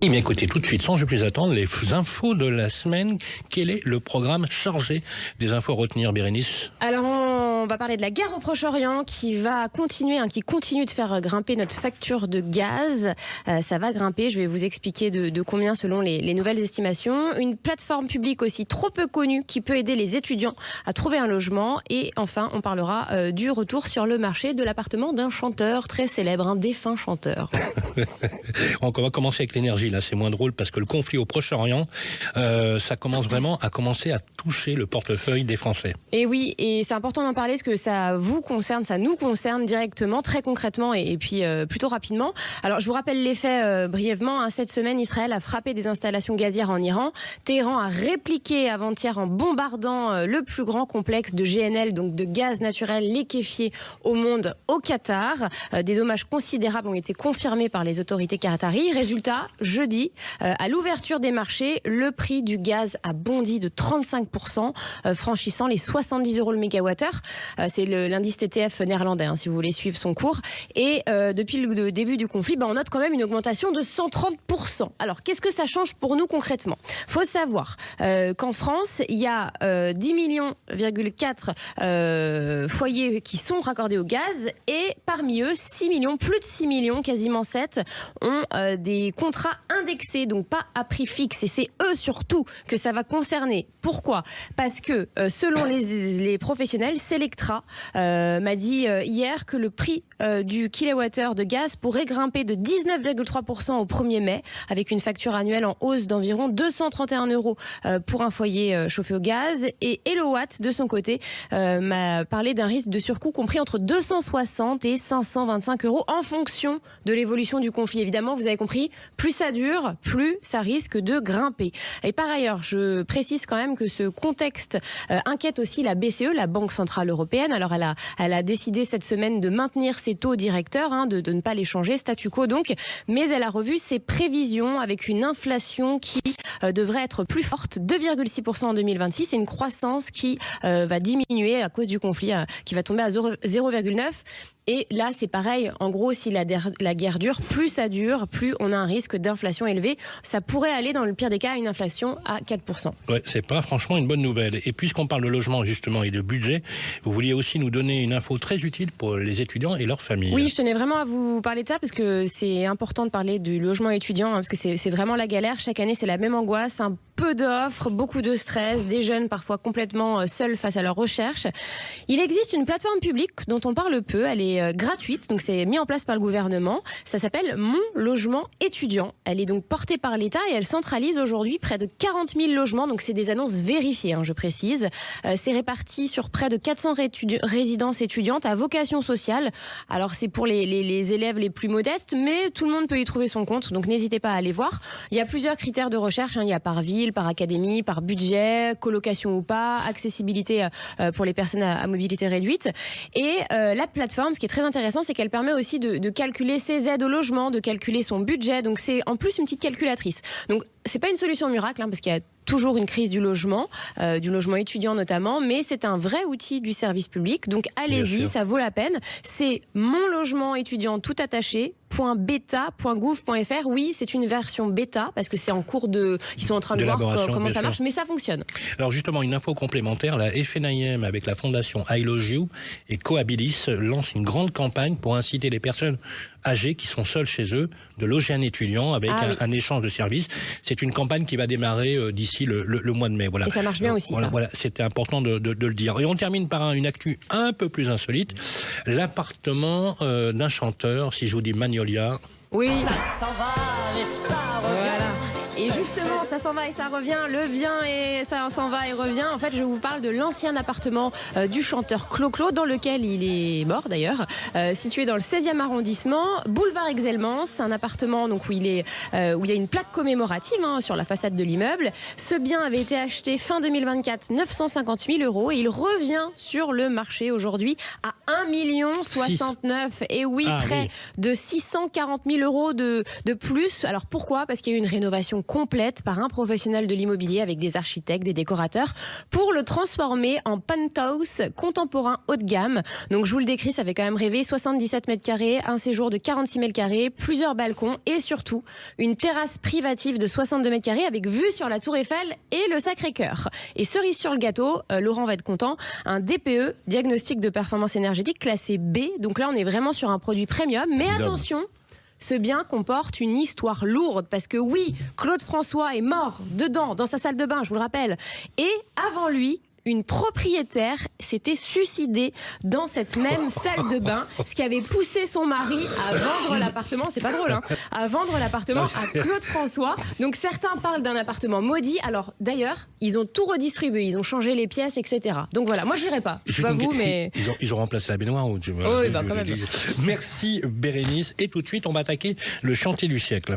Eh bien écoutez, tout de suite, sans plus attendre, les infos de la semaine. Quel est le programme chargé des infos à retenir, Bérénice ? Alors on va parler de la guerre au Proche-Orient qui continue de faire grimper notre facture de gaz. Ça va grimper, je vais vous expliquer de combien selon les nouvelles estimations. Une plateforme publique aussi trop peu connue qui peut aider les étudiants à trouver un logement. Et enfin, on parlera du retour sur le marché de l'appartement d'un chanteur très célèbre, un défunt chanteur. On va commencer avec l'énergie. Là, c'est moins drôle parce que le conflit au Proche-Orient, ça commence vraiment à toucher le portefeuille des Français. Et oui, et c'est important d'en parler parce que ça vous concerne, ça nous concerne directement, très concrètement et puis plutôt rapidement. Alors, je vous rappelle les faits brièvement. Cette semaine, Israël a frappé des installations gazières en Iran. Téhéran a répliqué avant-hier en bombardant le plus grand complexe de GNL, donc de gaz naturel liquéfié au monde, au Qatar. Des dommages considérables ont été confirmés par les autorités qataries. Résultat, jeudi, à l'ouverture des marchés, le prix du gaz a bondi de 35%, franchissant les 70 € le mégawattheure. C'est l'indice TTF néerlandais, si vous voulez suivre son cours. Et depuis le début du conflit, on note quand même une augmentation de 130%. Alors, qu'est-ce que ça change pour nous concrètement ? Il faut savoir qu'en France, il y a 10,4 millions foyers qui sont raccordés au gaz et parmi eux, plus de 6 millions, quasiment 7, ont des contrats indexés, donc pas à prix fixe. Et c'est eux surtout que ça va concerner. Pourquoi ? Parce que selon les professionnels, Selectra m'a dit hier que le prix du kilowattheure de gaz pourrait grimper de 19,3% au 1er mai, avec une facture annuelle en hausse d'environ 231 € pour un foyer chauffé au gaz. Et Elowatt, de son côté, m'a parlé d'un risque de surcoût compris entre 260 et 525 € en fonction de l'évolution du conflit. Évidemment, vous avez compris, plus ça dure, plus ça risque de grimper. Et par ailleurs, je précise quand même que ce contexte inquiète aussi la BCE, la Banque Centrale Européenne. Alors, elle a décidé cette semaine de maintenir ses taux directeurs, de ne pas les changer, statu quo donc, mais elle a revu ses prévisions avec une inflation qui devrait être plus forte, 2,6% en 2026, et une croissance qui va diminuer à cause du conflit, qui va tomber à 0,9%. Et là, c'est pareil. En gros, si la guerre dure, plus ça dure, plus on a un risque d'inflation élevé. Ça pourrait aller, dans le pire des cas, à une inflation à 4%. Ouais, c'est pas franchement une bonne nouvelle. Et puisqu'on parle de logement, justement, et de budget, vous vouliez aussi nous donner une info très utile pour les étudiants et leurs familles. Oui, je tenais vraiment à vous parler de ça parce que c'est important de parler du logement étudiant, parce que c'est vraiment la galère. Chaque année, c'est la même angoisse, un peu d'offres, beaucoup de stress, des jeunes parfois complètement seuls face à leurs recherches. Il existe une plateforme publique dont on parle peu, elle est gratuite, donc c'est mis en place par le gouvernement. Ça s'appelle Mon Logement Étudiant. Elle est donc portée par l'État et elle centralise aujourd'hui près de 40 000 logements, donc c'est des annonces vérifiées, je précise. C'est réparti sur près de 400 résidences étudiantes à vocation sociale. Alors c'est pour les élèves les plus modestes, mais tout le monde peut y trouver son compte, donc n'hésitez pas à aller voir. Il y a plusieurs critères de recherche, il y a par ville, par académie, par budget, colocation ou pas, accessibilité pour les personnes à mobilité réduite. Et la plateforme, ce qui est très intéressant, c'est qu'elle permet aussi de calculer ses aides au logement, de calculer son budget. Donc c'est en plus une petite calculatrice. Donc c'est pas une solution miracle, parce qu'il y a toujours une crise du logement étudiant notamment, mais c'est un vrai outil du service public. Donc allez-y, ça vaut la peine. C'est Mon Logement Étudiant tout attaché .beta.gouv.fr. Oui, c'est une version bêta parce que c'est en cours ils sont en train de voir comment ça marche, mais ça fonctionne. Alors justement, une info complémentaire, la FNIM avec la fondation I Love You et Cohabilis lance une grande campagne pour inciter les personnes âgés qui sont seuls chez eux de loger un étudiant avec un échange de services. C'est une campagne qui va démarrer d'ici le mois de mai. Voilà. Et ça marche bien aussi, ça. Voilà, c'était important de le dire. Et on termine par une actu un peu plus insolite. L'appartement d'un chanteur, si je vous dis Magnolia. Oui. Ça s'en va et ça revient. Voilà. Et justement, ça s'en va et ça revient, le vient et ça s'en va et revient. En fait, je vous parle de l'ancien appartement du chanteur Clo-Clo, dans lequel il est mort d'ailleurs, situé dans le 16e arrondissement, boulevard Exelmans, un appartement donc où il y a une plaque commémorative sur la façade de l'immeuble. Ce bien avait été acheté fin 2024, 950 000 € et il revient sur le marché aujourd'hui à 1,69 $. Et oui, près de 640 000 € de plus. Alors pourquoi ? Parce qu'il y a eu une rénovation complète par un professionnel de l'immobilier avec des architectes, des décorateurs pour le transformer en penthouse contemporain haut de gamme. Donc je vous le décris, ça fait quand même rêver. 77 mètres carrés, un séjour de 46 mètres carrés, plusieurs balcons et surtout une terrasse privative de 62 mètres carrés avec vue sur la Tour Eiffel et le Sacré-Cœur. Et cerise sur le gâteau, Laurent va être content, un DPE, diagnostic de performance énergétique classé B. Donc là, on est vraiment sur un produit premium. Mais attention, ce bien comporte une histoire lourde parce que oui, Claude François est mort dedans, dans sa salle de bain, je vous le rappelle. Et avant lui, une propriétaire s'était suicidée dans cette même salle de bain, ce qui avait poussé son mari à vendre l'appartement, c'est pas drôle, hein, à vendre l'appartement à Claude François. Donc certains parlent d'un appartement maudit. Alors d'ailleurs, ils ont tout redistribué, ils ont changé les pièces, etc. Donc voilà, moi j'irai pas, je sais pas vous, mais... Ils ont remplacé la baignoire ou tu veux... Oui, bah quand même. Merci Bérénice. Et tout de suite, on va attaquer le chantier du siècle.